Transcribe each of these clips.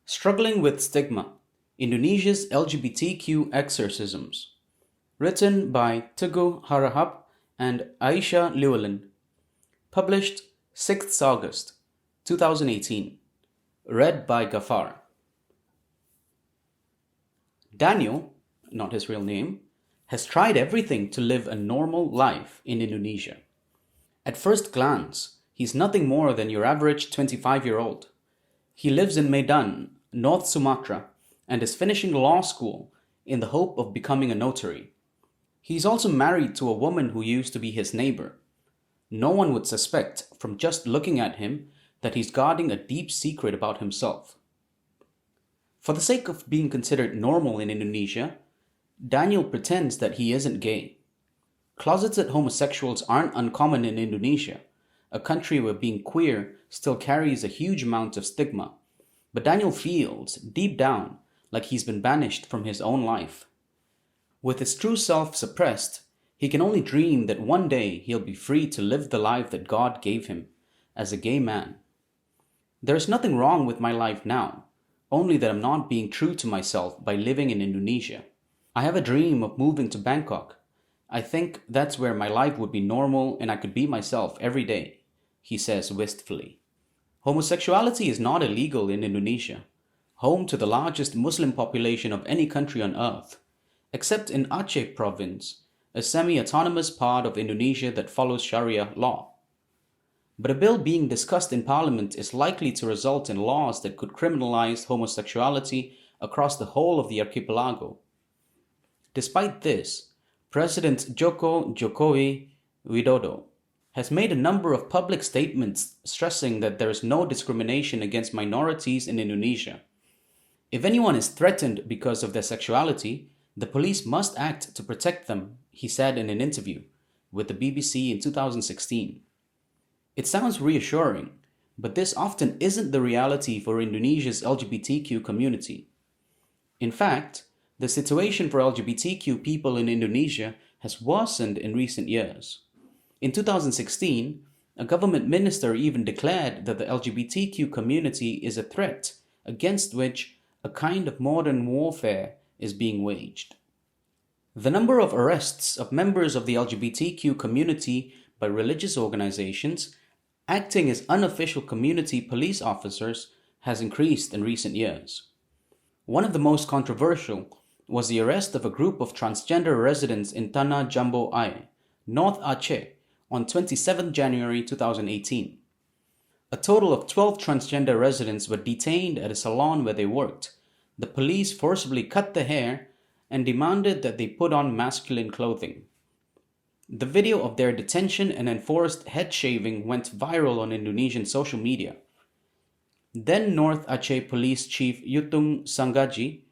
Struggling with Stigma: Indonesia's LGBTQ Exorcisms. Written by Teguh Harahap and Aisha Llewellyn. Published 6th August 2018. Read by Gafar. Daniel, not his real name, has tried everything to live a normal life in Indonesia. At first glance, he's nothing more than your average 25-year-old. He lives in Medan, North Sumatra, and is finishing law school in the hope of becoming a notary. He's also married to a woman who used to be his neighbor. No one would suspect from just looking at him that he's guarding a deep secret about himself. For the sake of being considered normal in Indonesia, Daniel pretends that he isn't gay. Closeted homosexuals aren't uncommon in Indonesia, a country where being queer still carries a huge amount of stigma, but Daniel feels, deep down, like he's been banished from his own life. With his true self suppressed, he can only dream that one day he'll be free to live the life that God gave him, as a gay man. There's nothing wrong with my life now, only that I'm not being true to myself by living in Indonesia. I have a dream of moving to Bangkok. I think that's where my life would be normal and I could be myself every day, he says wistfully. Homosexuality is not illegal in Indonesia, home to the largest Muslim population of any country on earth, except in Aceh province, a semi-autonomous part of Indonesia that follows Sharia law. But a bill being discussed in parliament is likely to result in laws that could criminalize homosexuality across the whole of the archipelago. Despite this, President Joko Jokowi Widodo has made a number of public statements stressing that there is no discrimination against minorities in Indonesia. If anyone is threatened because of their sexuality, the police must act to protect them, he said in an interview with the BBC in 2016. It sounds reassuring, but this often isn't the reality for Indonesia's LGBTQ community. In fact, the situation for LGBTQ people in Indonesia has worsened in recent years. In 2016, a government minister even declared that the LGBTQ community is a threat against which a kind of modern warfare is being waged. The number of arrests of members of the LGBTQ community by religious organizations acting as unofficial community police officers has increased in recent years. One of the most controversial was the arrest of a group of transgender residents in Tanah Jambu Ai, North Aceh, on 27 January 2018. A total of 12 transgender residents were detained at a salon where they worked. The police forcibly cut their hair and demanded that they put on masculine clothing. The video of their detention and enforced head shaving went viral on Indonesian social media. Then North Aceh Police Chief Yutung Sanggaji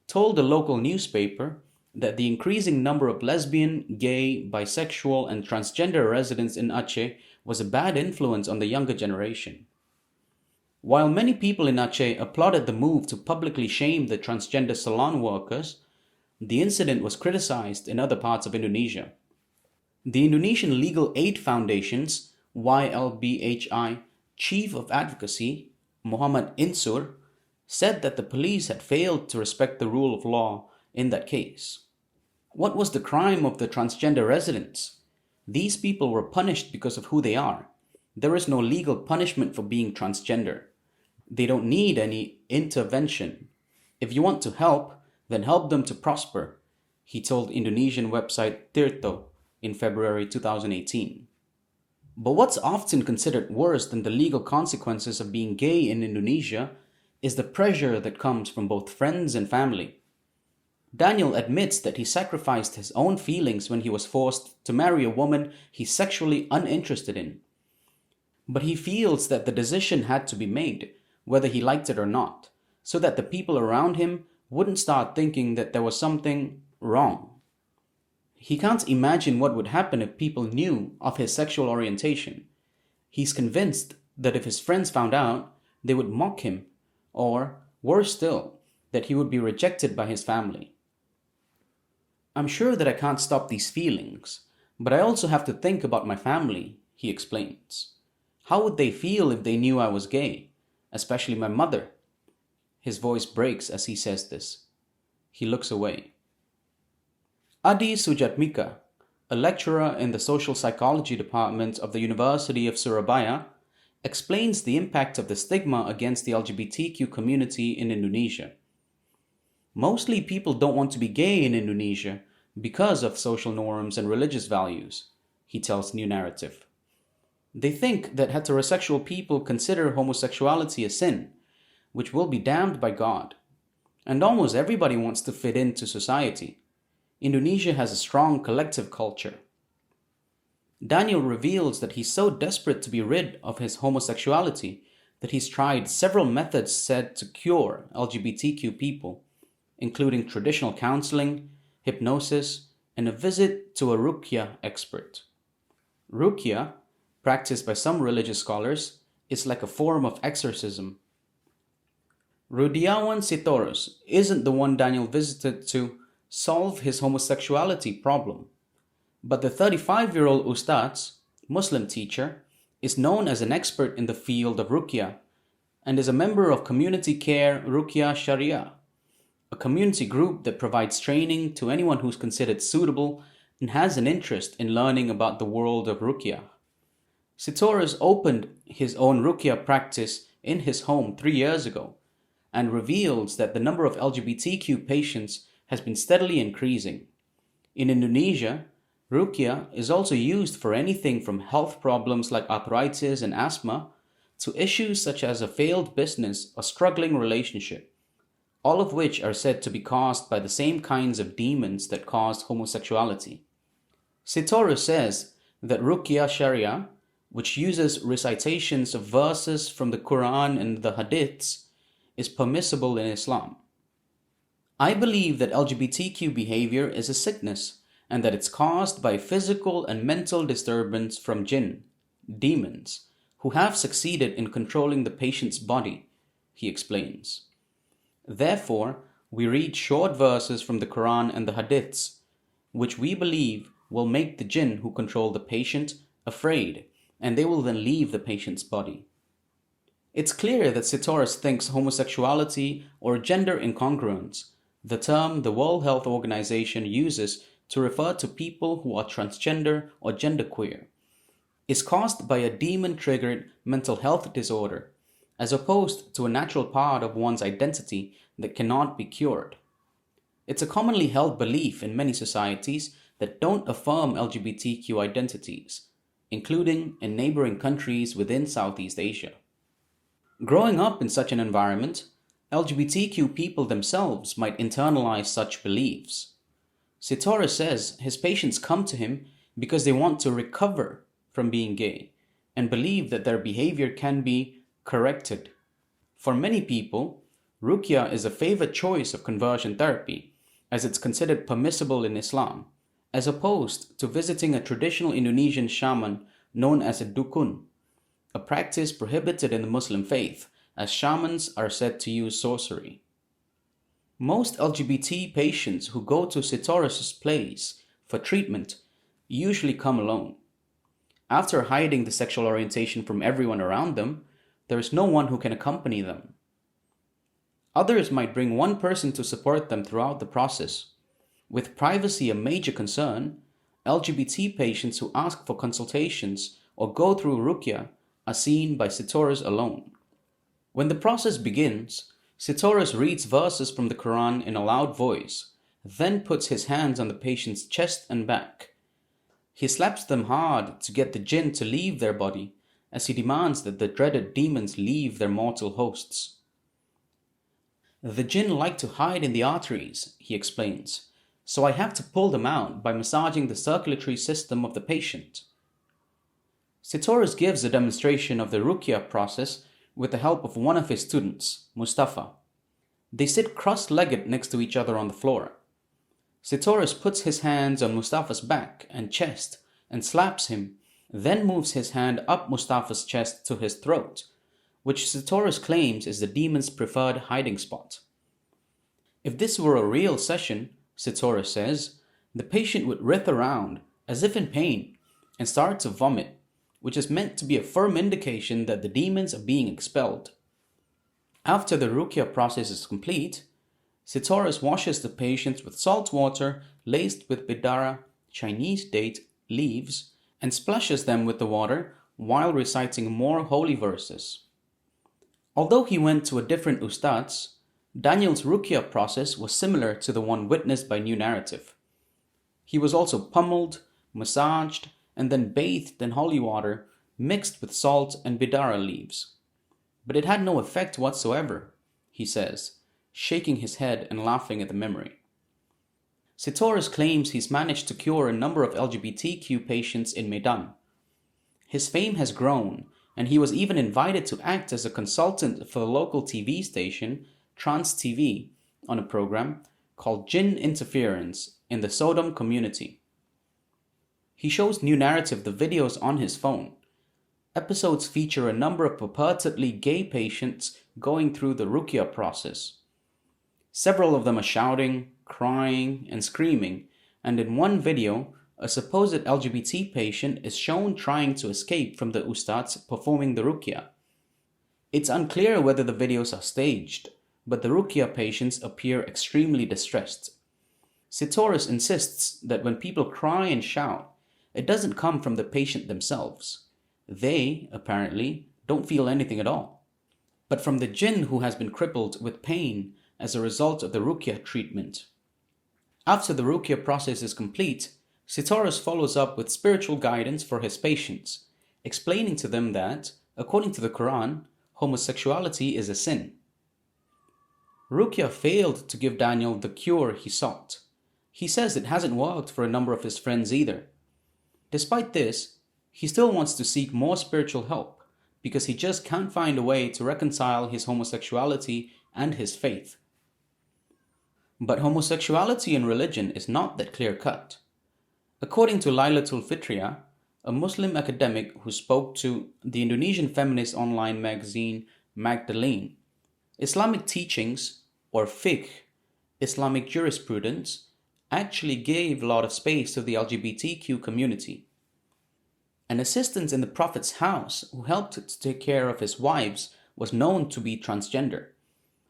told a local newspaper that the increasing number of lesbian, gay, bisexual, and transgender residents in Aceh was a bad influence on the younger generation. While many people in Aceh applauded the move to publicly shame the transgender salon workers, the incident was criticized in other parts of Indonesia. The Indonesian Legal Aid Foundation's YLBHI Chief of Advocacy, Muhammad Insur, said that the police had failed to respect the rule of law in that case. What was the crime of the transgender residents? These people were punished because of who they are. There is no legal punishment for being transgender. They don't need any intervention. If you want to help, then help them to prosper, he told Indonesian website Tirto in February 2018. But what's often considered worse than the legal consequences of being gay in Indonesia is the pressure that comes from both friends and family. Daniel admits that he sacrificed his own feelings when he was forced to marry a woman he's sexually uninterested in. But he feels that the decision had to be made, whether he liked it or not, so that the people around him wouldn't start thinking that there was something wrong. He can't imagine what would happen if people knew of his sexual orientation. He's convinced that if his friends found out, they would mock him, or, worse still, that he would be rejected by his family. I'm sure that I can't stop these feelings, but I also have to think about my family, he explains. How would they feel if they knew I was gay, especially my mother? His voice breaks as he says this. He looks away. Adi Sujatmika, a lecturer in the social psychology department of the University of Surabaya, explains the impact of the stigma against the LGBTQ community in Indonesia. Mostly people don't want to be gay in Indonesia because of social norms and religious values, he tells New Naratif. They think that heterosexual people consider homosexuality a sin, which will be damned by God. And almost everybody wants to fit into society. Indonesia has a strong collective culture. Daniel reveals that he's so desperate to be rid of his homosexuality that he's tried several methods said to cure LGBTQ people, including traditional counseling, hypnosis, and a visit to a ruqyah expert. Ruqyah, practiced by some religious scholars, is like a form of exorcism. Rudiawan Sitorus isn't the one Daniel visited to solve his homosexuality problem, but the 35-year-old Ustaz, Muslim teacher, is known as an expert in the field of ruqyah and is a member of Community Care Ruqyah Sharia, a community group that provides training to anyone who's considered suitable and has an interest in learning about the world of ruqyah. Sitorus opened his own ruqyah practice in his home 3 years ago and reveals that the number of LGBTQ patients has been steadily increasing. In Indonesia, ruqyah is also used for anything from health problems like arthritis and asthma to issues such as a failed business or struggling relationship, all of which are said to be caused by the same kinds of demons that caused homosexuality. Sitorus says that ruqyah Sharia, which uses recitations of verses from the Quran and the Hadiths, is permissible in Islam. I believe that LGBTQ behavior is a sickness and that it's caused by physical and mental disturbance from jinn, demons, who have succeeded in controlling the patient's body, he explains. Therefore, we read short verses from the Quran and the Hadiths, which we believe will make the jinn who control the patient afraid, and they will then leave the patient's body. It's clear that Sitorus thinks homosexuality or gender incongruence, the term the World Health Organization uses to refer to people who are transgender or genderqueer, is caused by a demon-triggered mental health disorder, as opposed to a natural part of one's identity that cannot be cured. It's a commonly held belief in many societies that don't affirm LGBTQ identities, including in neighboring countries within Southeast Asia. Growing up in such an environment, LGBTQ people themselves might internalize such beliefs. Sitorus says his patients come to him because they want to recover from being gay and believe that their behavior can be corrected. For many people, ruqyah is a favored choice of conversion therapy, as it's considered permissible in Islam, as opposed to visiting a traditional Indonesian shaman known as a dukun, a practice prohibited in the Muslim faith, as shamans are said to use sorcery. Most LGBT patients who go to Sitorus' place for treatment usually come alone. After hiding the sexual orientation from everyone around them, there is no one who can accompany them. Others might bring one person to support them throughout the process. With privacy a major concern, LGBT patients who ask for consultations or go through ruqyah are seen by Sitorus alone. When the process begins, Sitorus reads verses from the Quran in a loud voice, then puts his hands on the patient's chest and back. He slaps them hard to get the jinn to leave their body, as he demands that the dreaded demons leave their mortal hosts. The jinn like to hide in the arteries, he explains, so I have to pull them out by massaging the circulatory system of the patient. Sitorus gives a demonstration of the ruqyah process with the help of one of his students, Mustafa. They sit cross-legged next to each other on the floor. Sitorus puts his hands on Mustafa's back and chest and slaps him, then moves his hand up Mustafa's chest to his throat, which Sitorus claims is the demon's preferred hiding spot. If this were a real session, Sitorus says, the patient would writhe around as if in pain and start to vomit, which is meant to be a firm indication that the demons are being expelled. After the ruqya process is complete, Sitoris washes the patients with salt water laced with bidara, Chinese date, leaves, and splashes them with the water while reciting more holy verses. Although he went to a different ustads, Daniel's ruqya process was similar to the one witnessed by New Naratif. He was also pummeled, massaged, and then bathed in holy water mixed with salt and bidara leaves. But it had no effect whatsoever, he says, shaking his head and laughing at the memory. Sitoris claims he's managed to cure a number of LGBTQ patients in Medan. His fame has grown, and he was even invited to act as a consultant for the local TV station, Trans TV, on a program called Jinn Interference in the Sodom community. He shows New Naratif the videos on his phone. Episodes feature a number of purportedly gay patients going through the ruqya process. Several of them are shouting, crying, and screaming, and in one video, a supposed LGBT patient is shown trying to escape from the ustads performing the ruqya. It's unclear whether the videos are staged, but the ruqya patients appear extremely distressed. Sitoris insists that when people cry and shout, it doesn't come from the patient themselves. They, apparently, don't feel anything at all, but from the jinn who has been crippled with pain as a result of the ruqya treatment. After the ruqya process is complete, Sitoris follows up with spiritual guidance for his patients, explaining to them that, according to the Quran, homosexuality is a sin. Ruqya failed to give Daniel the cure he sought. He says it hasn't worked for a number of his friends either. Despite this, he still wants to seek more spiritual help because he just can't find a way to reconcile his homosexuality and his faith. But homosexuality in religion is not that clear-cut. According to Lailatul Fitria, a Muslim academic who spoke to the Indonesian feminist online magazine Magdalene, Islamic teachings, or fiqh, Islamic jurisprudence, actually gave a lot of space to the LGBTQ community. An assistant in the Prophet's house who helped to take care of his wives was known to be transgender,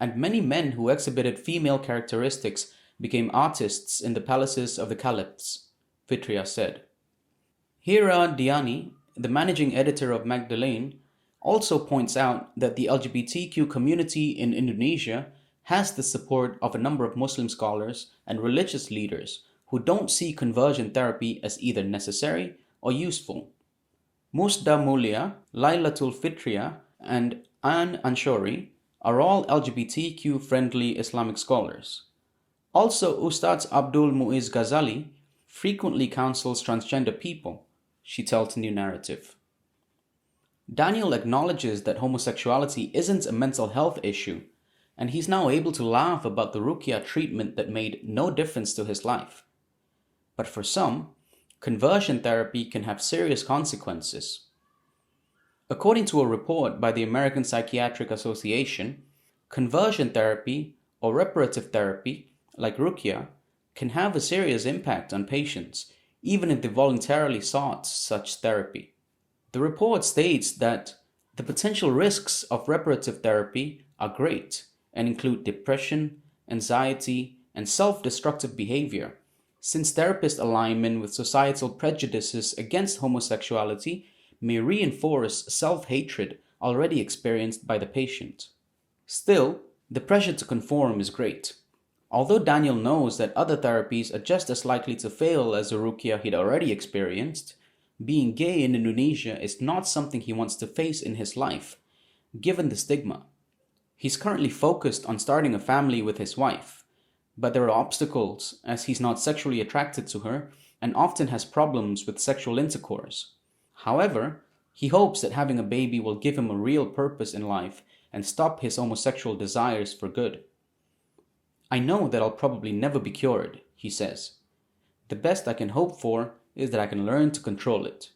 and many men who exhibited female characteristics became artists in the palaces of the caliphs, Fitria said. Hira Diani, the managing editor of Magdalene, also points out that the LGBTQ community in Indonesia has the support of a number of Muslim scholars and religious leaders who don't see conversion therapy as either necessary or useful. Musda Mulia, Lailatul Fitria, and An Anshori are all LGBTQ-friendly Islamic scholars. Also, Ustaz Abdul Muiz Ghazali frequently counsels transgender people, she tells New Naratif. Daniel acknowledges that homosexuality isn't a mental health issue, and he's now able to laugh about the ruqya treatment that made no difference to his life. But for some, conversion therapy can have serious consequences. According to a report by the American Psychiatric Association, conversion therapy or reparative therapy, like ruqya, can have a serious impact on patients, even if they voluntarily sought such therapy. The report states that the potential risks of reparative therapy are great and include depression, anxiety, and self-destructive behavior, since therapist alignment with societal prejudices against homosexuality may reinforce self-hatred already experienced by the patient. Still, the pressure to conform is great. Although Daniel knows that other therapies are just as likely to fail as the ruqya he'd already experienced, being gay in Indonesia is not something he wants to face in his life, given the stigma. He's currently focused on starting a family with his wife, but there are obstacles as he's not sexually attracted to her and often has problems with sexual intercourse. However, he hopes that having a baby will give him a real purpose in life and stop his homosexual desires for good. I know that I'll probably never be cured, he says. The best I can hope for is that I can learn to control it.